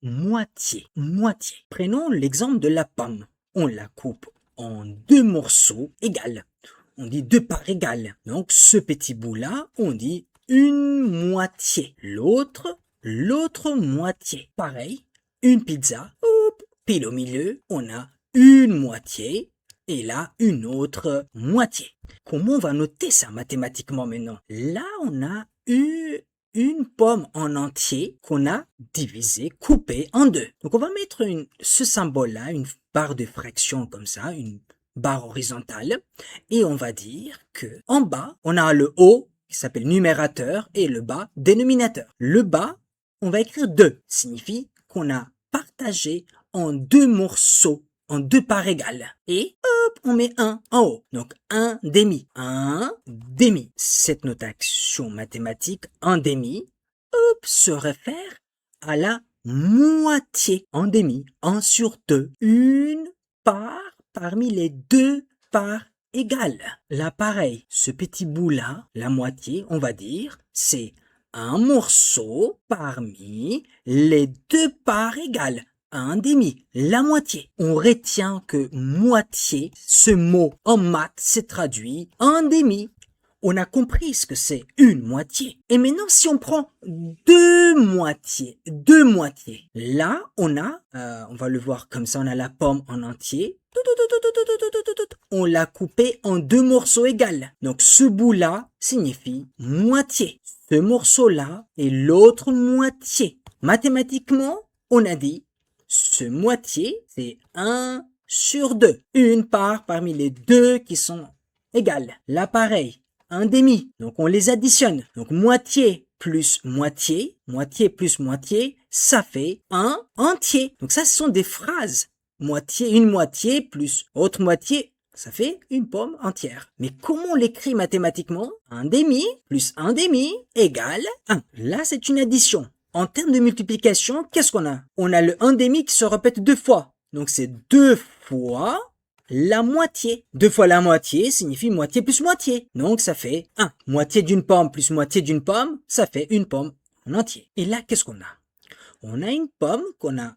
moitié, moitié. Prenons l'exemple de la pomme. On la coupe en deux morceaux égaux. On dit deux parts égales. Donc, ce petit bout-là, on dit une moitié. L'autre moitié. Pareil, une pizza, hop, pile au milieu, on a une moitié et là, une autre moitié. Comment on va noter ça mathématiquement maintenant? Là, on a une pomme en entier qu'on a divisée, coupée en deux. Donc, on va mettre ce symbole-là, une barre de fraction comme ça, une barre horizontale, et on va dire que en bas, on a le haut qui s'appelle numérateur et le bas dénominateur. Le bas, on va écrire 2, signifie qu'on a partagé en deux morceaux, en deux parts égales. Et hop, on met 1 en haut. Donc 1 demi. 1 demi. Cette notation mathématique, 1 demi, hop, se réfère à la moitié. En demi, 1 sur 2. Une part parmi les deux parts égales. Là, pareil, ce petit bout-là, la moitié, on va dire, c'est un morceau parmi les deux parts égales. Un demi, la moitié. On retient que moitié, ce mot en maths s'est traduit un demi. On a compris ce que c'est une moitié. Et maintenant, si on prend deux moitiés, là, on va le voir comme ça, on a la pomme en entier. On l'a coupé en deux morceaux égaux. Donc, ce bout-là signifie moitié. Ce morceau-là est l'autre moitié. Mathématiquement, on a dit, ce moitié, c'est 1 sur 2. Une part parmi les deux qui sont égales. Là, pareil, un demi. Donc, on les additionne. Donc, moitié plus moitié, moitié plus moitié, ça fait un entier. Donc, ça, ce sont des phrases. Moitié, une moitié plus autre moitié, ça fait une pomme entière. Mais comment on l'écrit mathématiquement? Un demi plus un demi égale 1. Là, c'est une addition. En termes de multiplication, qu'est-ce qu'on a? On a le 1 demi qui se répète deux fois. Donc, c'est 2 fois la moitié. 2 fois la moitié signifie moitié plus moitié. Donc, ça fait 1. Moitié d'une pomme plus moitié d'une pomme, ça fait une pomme en entier. Et là, qu'est-ce qu'on a? On a une pomme qu'on a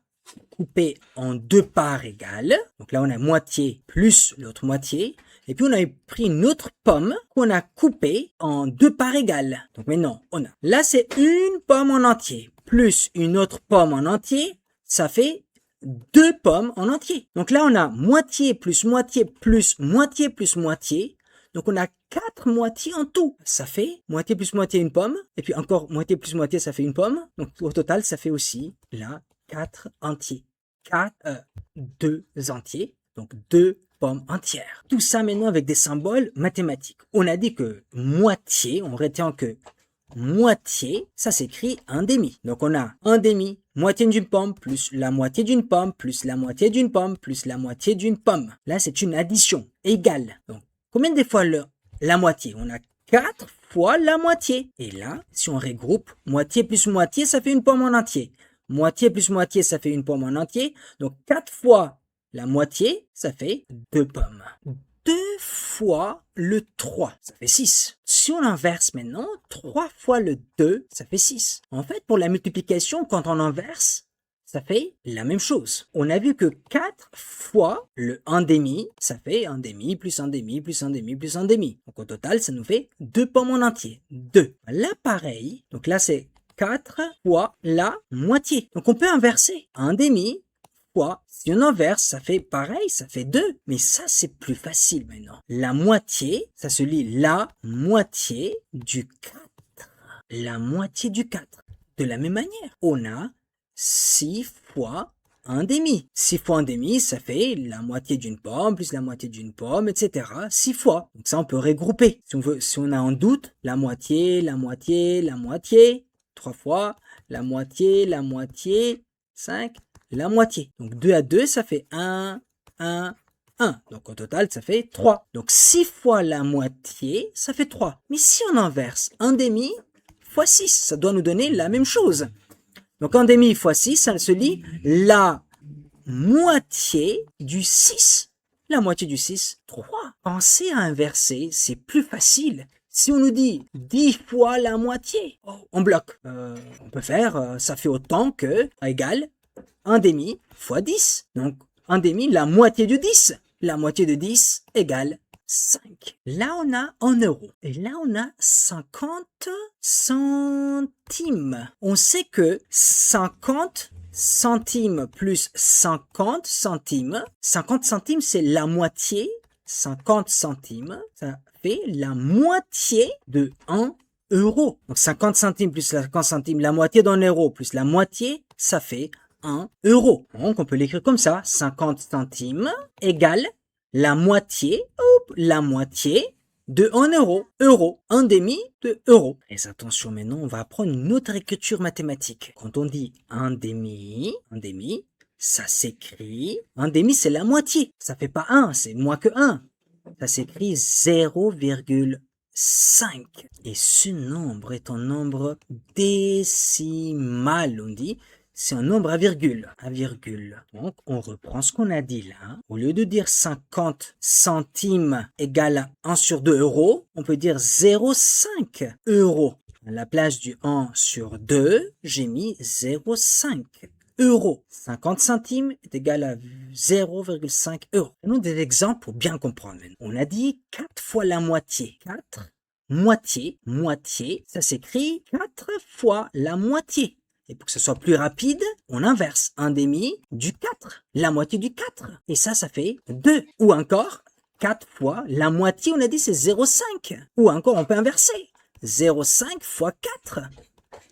coupée en deux parts égales. Donc là, on a moitié plus l'autre moitié. Et puis, on a pris une autre pomme qu'on a coupée en deux parts égales. Donc maintenant, on a. Là, c'est une pomme en entier plus une autre pomme en entier. Ça fait deux pommes en entier. Donc là, on a moitié plus moitié plus moitié plus moitié. Donc on a 4 moitiés en tout. Ça fait moitié plus moitié une pomme. Et puis encore moitié plus moitié, ça fait une pomme. Donc au total, ça fait aussi là 4 entiers. 2 entiers. Donc 2 pommes entières. Tout ça maintenant avec des symboles mathématiques. On a dit que moitié, on retient que moitié, ça s'écrit un demi. Donc on a un demi, moitié d'une pomme, plus la moitié d'une pomme, plus la moitié d'une pomme, plus la moitié d'une pomme. Là, c'est une addition égale. Donc, combien de fois la moitié? On a 4 fois la moitié. Et là, si on regroupe, moitié plus moitié, ça fait une pomme en entier. Moitié plus moitié, ça fait une pomme en entier. Donc 4 fois la moitié, ça fait 2 pommes. 2 fois le 3, ça fait 6. Si on inverse maintenant, 3 fois le 2, ça fait 6. En fait, pour la multiplication, quand on inverse, ça fait la même chose. On a vu que 4 fois le 1 demi, ça fait 1 demi plus 1 demi plus 1 demi plus 1 demi. Donc au total, ça nous fait 2 pommes en entier. 2. Là, pareil. Donc là, c'est 4 fois la moitié. Donc on peut inverser. 1 demi fois, si on inverse, ça fait pareil, ça fait 2. Mais ça, c'est plus facile maintenant. La moitié, ça se lit la moitié du 4. La moitié du 4. De la même manière, on a 6 fois 1 demi. 6 fois 1 demi, ça fait la moitié d'une pomme, plus la moitié d'une pomme, etc. 6 fois. Donc ça, on peut regrouper. Si on a un doute, la moitié, la moitié, la moitié. 3 fois, la moitié, 5, la moitié. Donc 2 à 2, ça fait 1, 1, 1. Donc au total, ça fait 3. Donc 6 fois la moitié, ça fait 3. Mais si on inverse 1 demi fois 6, ça doit nous donner la même chose. Donc 1 demi fois 6, ça se lit la moitié du 6. La moitié du 6, 3. Pensez à inverser, c'est plus facile. Si on nous dit 10 fois la moitié, on bloque. On peut faire, ça fait autant que, égal, 1 demi fois 10. Donc, 1 demi, la moitié de 10. La moitié de 10 égale 5. Là, on a 1 euro. Et là, on a 50 centimes. On sait que 50 centimes plus 50 centimes, c'est la moitié. 50 centimes, ça fait la moitié de 1 euro. Donc 50 centimes plus 50 centimes, la moitié d'un euro plus la moitié, ça fait 1 euro. Donc on peut l'écrire comme ça, 50 centimes égale la moitié de 1 euro. Euro, 1 demi de euro. Et attention, maintenant on va apprendre une autre écriture mathématique. Quand on dit 1 demi, ça s'écrit, 1 demi c'est la moitié. Ça fait pas 1, c'est moins que 1. Ça s'écrit 0,5. Et ce nombre est un nombre décimal, on dit. C'est un nombre à virgule. Donc, on reprend ce qu'on a dit là. Au lieu de dire 50 centimes égale 1 sur 2 euros, on peut dire 0,5 euros. À la place du 1 sur 2, j'ai mis 0,5 euros. 50 centimes est égal à 0,5 euros. Prenons des exemples pour bien comprendre. On a dit 4 fois la moitié. 4, moitié, ça s'écrit 4 fois la moitié. Et pour que ce soit plus rapide, on inverse 1 demi du 4, la moitié du 4. Et ça fait 2. Ou encore, 4 fois la moitié, on a dit c'est 0,5. Ou encore, on peut inverser. 0,5 fois 4.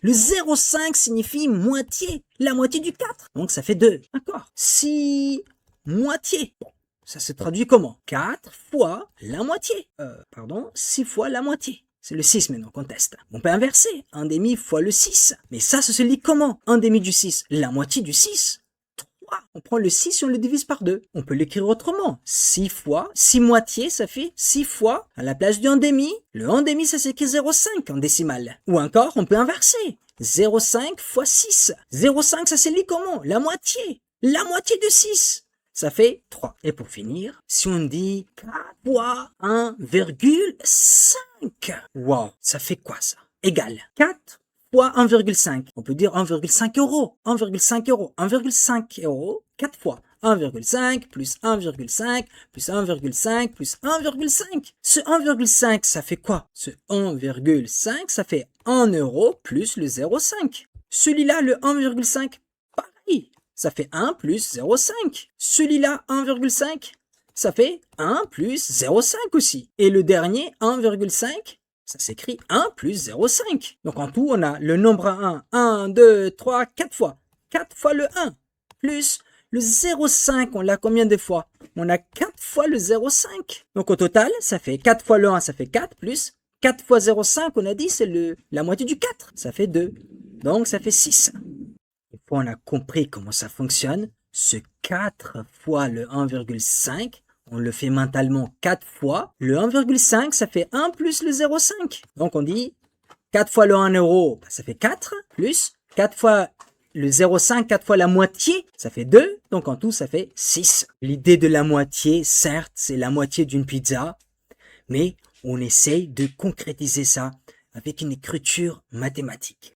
Le 0,5 signifie moitié, la moitié du 4. Donc ça fait 2. D'accord. 6 moitiés. Bon, ça se traduit comment? 4 fois la moitié. 6 fois la moitié. C'est le 6 maintenant qu'on teste. On peut inverser. 1 demi fois le 6. Mais ça se lit comment? 1 demi du 6. La moitié du 6. 3. On prend le 6 et on le divise par 2. On peut l'écrire autrement. 6 fois, 6 moitiés, ça fait 6 fois, à la place du 1 demi. Le 1 demi, ça s'écrit 0,5 en décimale. Ou encore, on peut inverser. 0,5 fois 6. 0,5, ça se lit comment? La moitié. La moitié de 6. Ça fait 3. Et pour finir, si on dit 4 fois 1,5. Wow, ça fait quoi ça? Égal 4 fois 1,5. On peut dire 1,5 euros. 1,5 euros. 1,5 euros, 4 fois. 1,5 plus 1,5 plus 1,5 plus 1,5. Ce 1,5, ça fait quoi? Ce 1,5, ça fait 1 euro plus le 0,5. Celui-là, le 1,5, pareil. Ça fait 1 plus 0,5. Celui-là, 1,5, ça fait 1 plus 0,5 aussi. Et le dernier, 1,5, ça s'écrit 1 plus 0,5. Donc en tout, on a le nombre à 1, 2, 3, 4 fois. 4 fois le 1, plus le 0,5, on l'a combien de fois? On a 4 fois le 0,5. Donc au total, ça fait 4 fois le 1, ça fait 4, plus 4 fois 0,5, on a dit, c'est la moitié du 4. Ça fait 2. Donc ça fait 6. Une fois on a compris comment ça fonctionne, ce 4 fois le 1,5, on le fait mentalement 4 fois. Le 1,5, ça fait 1 plus le 0,5. Donc on dit 4 fois le 1 euro, ça fait 4, plus 4 fois le 0,5, 4 fois la moitié, ça fait 2. Donc en tout, ça fait 6. L'idée de la moitié, certes, c'est la moitié d'une pizza, mais on essaye de concrétiser ça avec une écriture mathématique.